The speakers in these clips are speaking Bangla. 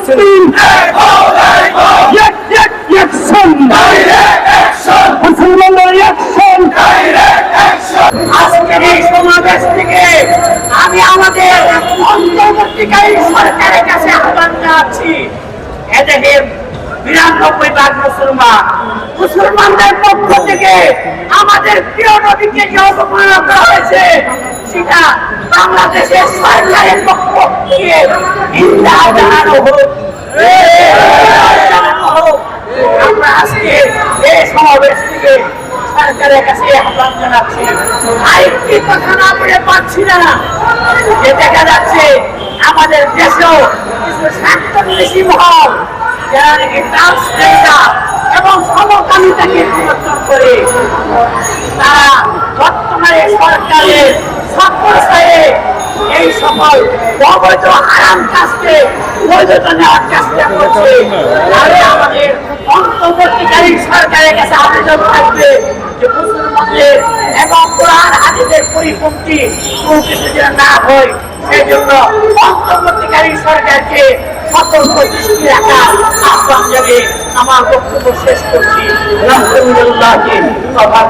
করছেন। আজকের এই সমাবেশ থেকে আমি আমাদের অন্তর্বর্তীকালীন সরকারের কাছে আহ্বান জানাচ্ছি, এদেশের ৯২% মুসলমানদের পক্ষ থেকে আমাদের প্রিয় নবীকে যে অবমাননা করা হয়েছে সেটা বাংলাদেশের সরকারের পক্ষ থেকে নিন্দা জানানো হোক। আমরা আজকে এই সমাবেশ থেকে সরকারের কাছে আহ্বান জানাচ্ছি। আরেকটি কথা না বলে পাচ্ছি না যে দেখা যাচ্ছে আমাদের দেশেও কিছু স্বার্থন্বেষী মহল যারা নাকি ট্রান্সজেন্ডার এবং সমকামিতাকে সমর্থন করে, তারা বর্তমানে সরকারের সক্রিয় এই সকল অবৈধ হারাম কাজকে বৈধতা নেওয়ার চেষ্টা করছে। তাহলে আমাদের অন্তর্বর্তীকালীন সরকারের কাছে আবেদন থাকবে যে মুসলমানদের এবং কোরআন হাদিসের পরিপন্থী কোনো কিছু যেন না হয়, সেই জন্য অন্তর্বর্তীকালীন সরকারকে সতর্ক দৃষ্টি রাখা আহ্বান জানিয়ে আমার বক্তব্য শেষ করছি। আলহামদুলিল্লাহকে সবার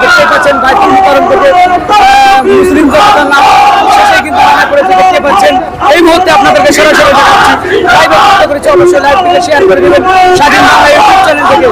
দেখতে পাচ্ছেন বাইতুল থেকে মুসলিম জনতার নাম শেষে কিন্তু দেখতে পাচ্ছেন। এই মুহূর্তে আপনাদেরকে সরাসরি দেখাচ্ছি, লাইভ করতে করেছি, অবশ্যই লাইভ থেকে শেয়ার করে দেবেন স্বাধীন বাংলা ইউটিউব চ্যানেল থেকে।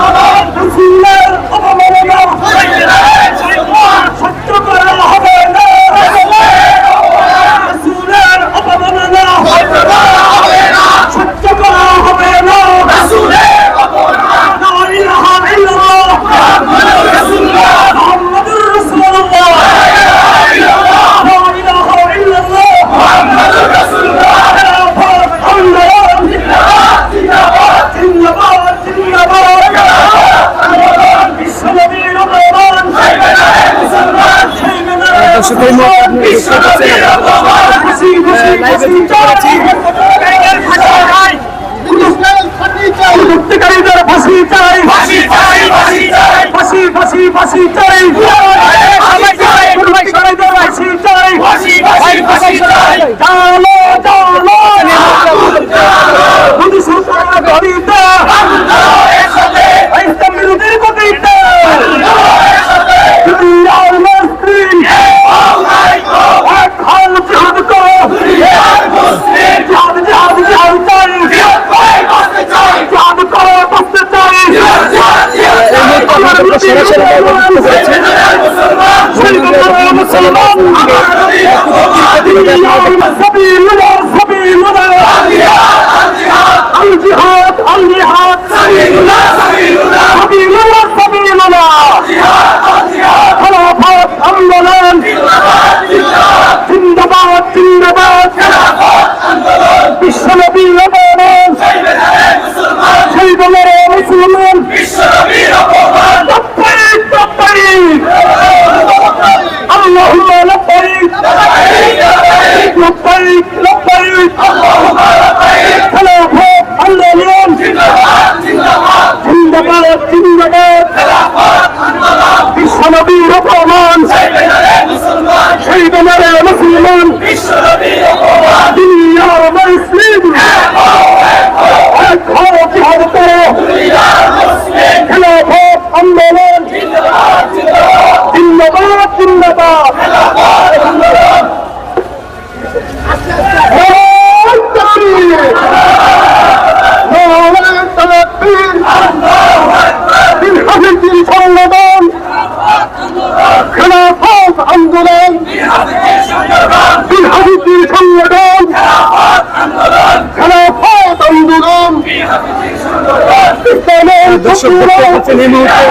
দর্শক দেখতে পাচ্ছেন এই মুহূর্তে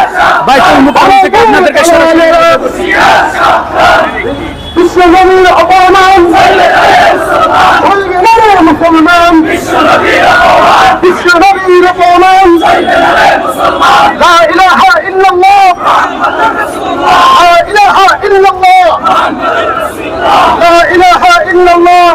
বাইতুল মুকাররম থেকে আপনাদেরকে সরাসরি বিশ্বনবীর অপমান চলবে না রে মুসলমান, বিশ্বনবীর অপমান। লা ইলাহা ইল্লাল্লাহ, লা ইলাহা ইল্লাল্লাহ, লা ইলাহা ইল্লাল্লাহ।